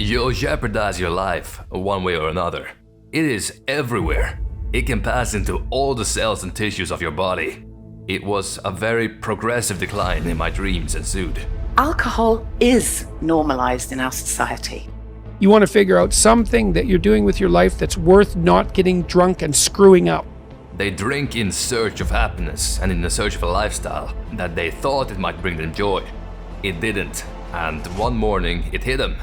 You'll jeopardize your life one way or another. It is everywhere. It can pass into all the cells and tissues of your body. It was a very progressive decline in my dreams ensued. Alcohol is normalized in our society. You want to figure out something that you're doing with your life that's worth not getting drunk and screwing up. They drink in search of happiness and in the search of a lifestyle that they thought it might bring them joy. It didn't, and one morning it hit them.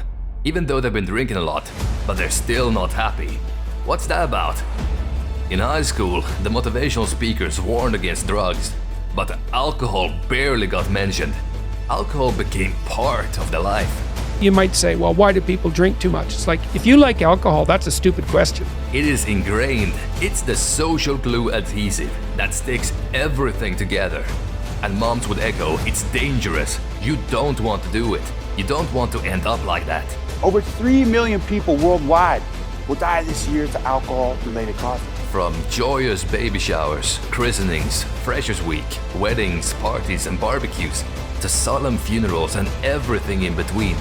Even though they've been drinking a lot, but they're still not happy. What's that about? In high school, the motivational speakers warned against drugs, but alcohol barely got mentioned. Alcohol became part of their life. You might say, well, why do people drink too much? It's like, if you like alcohol, that's a stupid question. It is ingrained. It's the social glue adhesive that sticks everything together. And moms would echo, it's dangerous. You don't want to do it. You don't want to end up like that. Over 3 million people worldwide will die this year to alcohol-related causes. From joyous baby showers, christenings, Freshers' Week, weddings, parties and barbecues, to solemn funerals and everything in between,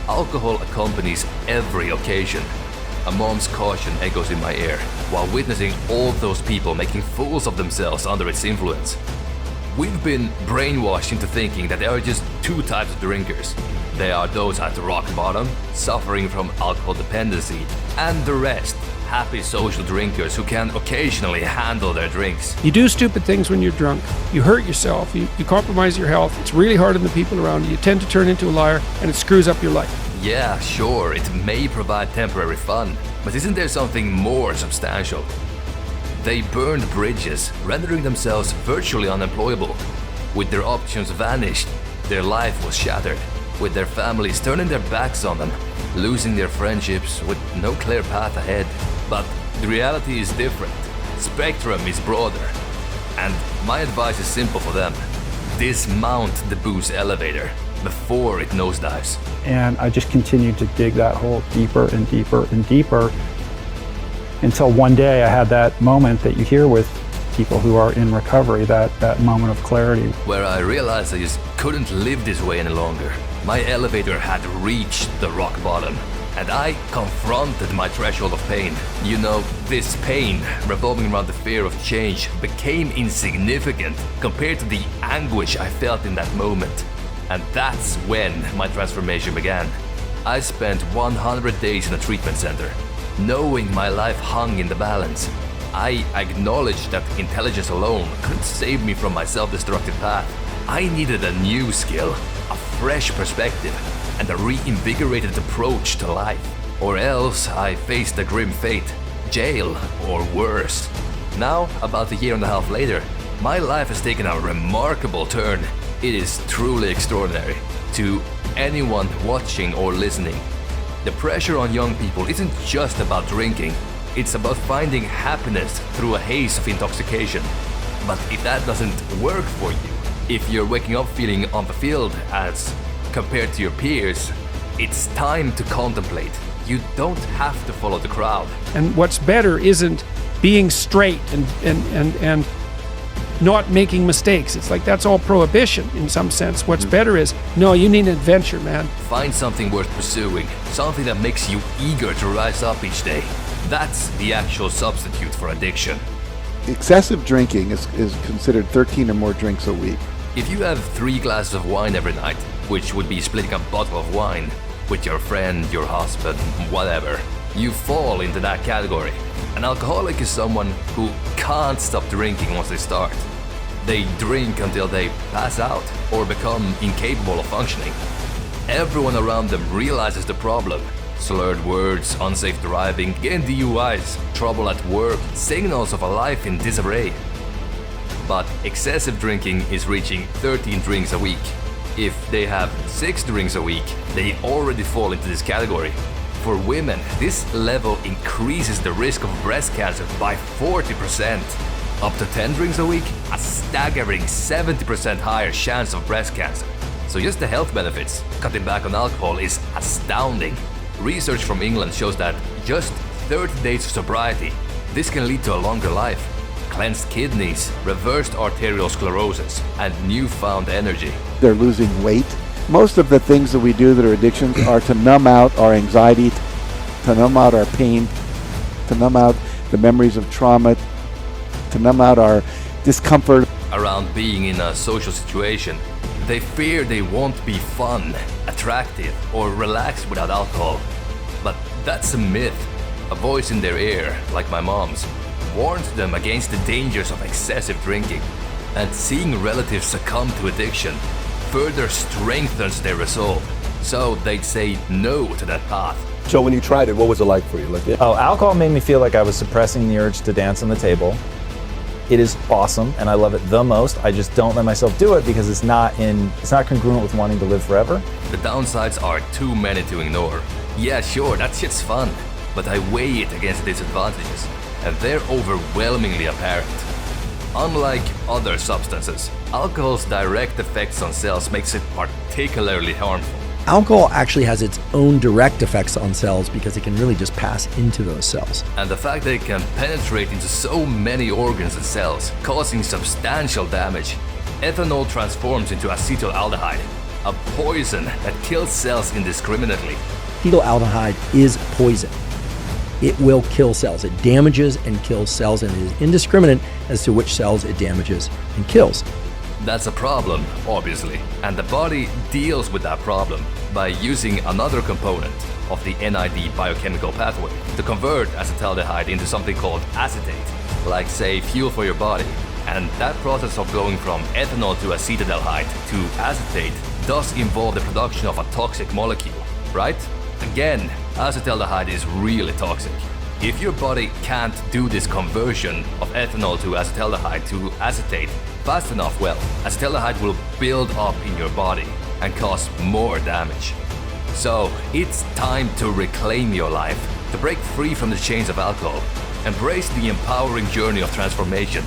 alcohol accompanies every occasion. A mom's caution echoes in my ear, while witnessing all those people making fools of themselves under its influence. We've been brainwashed into thinking that there are just two types of drinkers. They are those at rock bottom, suffering from alcohol dependency, and the rest, happy social drinkers who can occasionally handle their drinks. You do stupid things when you're drunk. You hurt yourself. You compromise your health. It's really hard on the people around you. You tend to turn into a liar, and it screws up your life. Yeah, sure, it may provide temporary fun, but isn't there something more substantial? They burned bridges, rendering themselves virtually unemployable. With their options vanished, their life was shattered, with their families turning their backs on them, losing their friendships with no clear path ahead. But the reality is different. Spectrum is broader. And my advice is simple for them. Dismount the booze elevator before it nosedives. And I just continued to dig that hole deeper and deeper and deeper until one day I had that moment that you hear with people who are in recovery, that moment of clarity. Where I realized I just couldn't live this way any longer. My elevator had reached the rock bottom, and I confronted my threshold of pain. You know, this pain, revolving around the fear of change, became insignificant compared to the anguish I felt in that moment. And that's when my transformation began. I spent 100 days in a treatment center, knowing my life hung in the balance. I acknowledged that intelligence alone couldn't save me from my self-destructive path. I needed a new skill, a fresh perspective, and a reinvigorated approach to life. Or else I faced a grim fate, jail or worse. Now, about a year and a half later, my life has taken a remarkable turn. It is truly extraordinary. To anyone watching or listening, the pressure on young people isn't just about drinking. It's about finding happiness through a haze of intoxication. But if that doesn't work for you, if you're waking up feeling unfulfilled as compared to your peers, it's time to contemplate. You don't have to follow the crowd. And what's better isn't being straight and not making mistakes. It's like that's all prohibition in some sense. What's better is, no, you need an adventure, man. Find something worth pursuing, something that makes you eager to rise up each day. That's the actual substitute for addiction. Excessive drinking is considered 13 or more drinks a week. If you have 3 glasses of wine every night, which would be splitting a bottle of wine with your friend, your husband, whatever, you fall into that category. An alcoholic is someone who can't stop drinking once they start. They drink until they pass out or become incapable of functioning. Everyone around them realizes the problem. Slurred words, unsafe driving, getting DUIs, trouble at work, signals of a life in disarray. But excessive drinking is reaching 13 drinks a week. If they have 6 drinks a week, they already fall into this category. For women, this level increases the risk of breast cancer by 40%. Up to 10 drinks a week, a staggering 70% higher chance of breast cancer. So just the health benefits, cutting back on alcohol is astounding. Research from England shows that just 30 days of sobriety, this can lead to a longer life, cleansed kidneys, reversed arterial sclerosis, and newfound energy. They're losing weight, Most of the things that we do that are addictions are to numb out our anxiety, to numb out our pain, to numb out the memories of trauma, to numb out our discomfort. Around being in a social situation, they fear they won't be fun, attractive, or relaxed without alcohol. But that's a myth. A voice in their ear, like my mom's, warns them against the dangers of excessive drinking. And seeing relatives succumb to addiction further strengthens their resolve. So they'd say no to that path. So when you tried it, what was it like for you? Oh, alcohol made me feel like I was suppressing the urge to dance on the table. It is awesome, and I love it the most. I just don't let myself do it because it's not congruent with wanting to live forever. The downsides are too many to ignore. Yeah, sure, that shit's fun, but I weigh it against the disadvantages, and they're overwhelmingly apparent. Unlike other substances, alcohol's direct effects on cells makes it particularly harmful. Alcohol actually has its own direct effects on cells because it can really just pass into those cells. And the fact that it can penetrate into so many organs and cells, causing substantial damage. Ethanol transforms into acetaldehyde, a poison that kills cells indiscriminately. Acetaldehyde is poison. It will kill cells. It damages and kills cells, and it is indiscriminate as to which cells it damages and kills. That's a problem, obviously, and the body deals with that problem by using another component of the NID biochemical pathway to convert acetaldehyde into something called acetate, like say fuel for your body. And that process of going from ethanol to acetaldehyde to acetate does involve the production of a toxic molecule, right? Again, acetaldehyde is really toxic. If your body can't do this conversion of ethanol to acetaldehyde to acetate fast enough, well, acetaldehyde will build up in your body and cause more damage. So it's time to reclaim your life, to break free from the chains of alcohol, embrace the empowering journey of transformation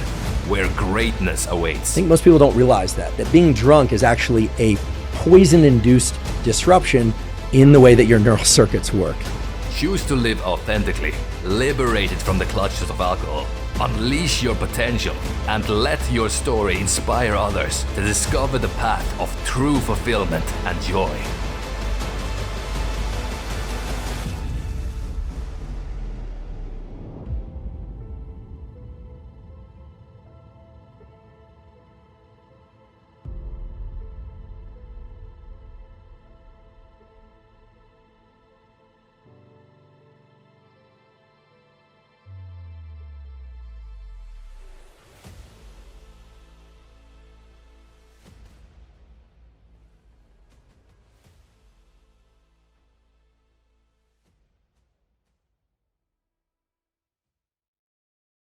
where greatness awaits. I think most people don't realize that being drunk is actually a poison-induced disruption in the way that your neural circuits work. Choose to live authentically, liberated from the clutches of alcohol. Unleash your potential and let your story inspire others to discover the path of true fulfillment and joy.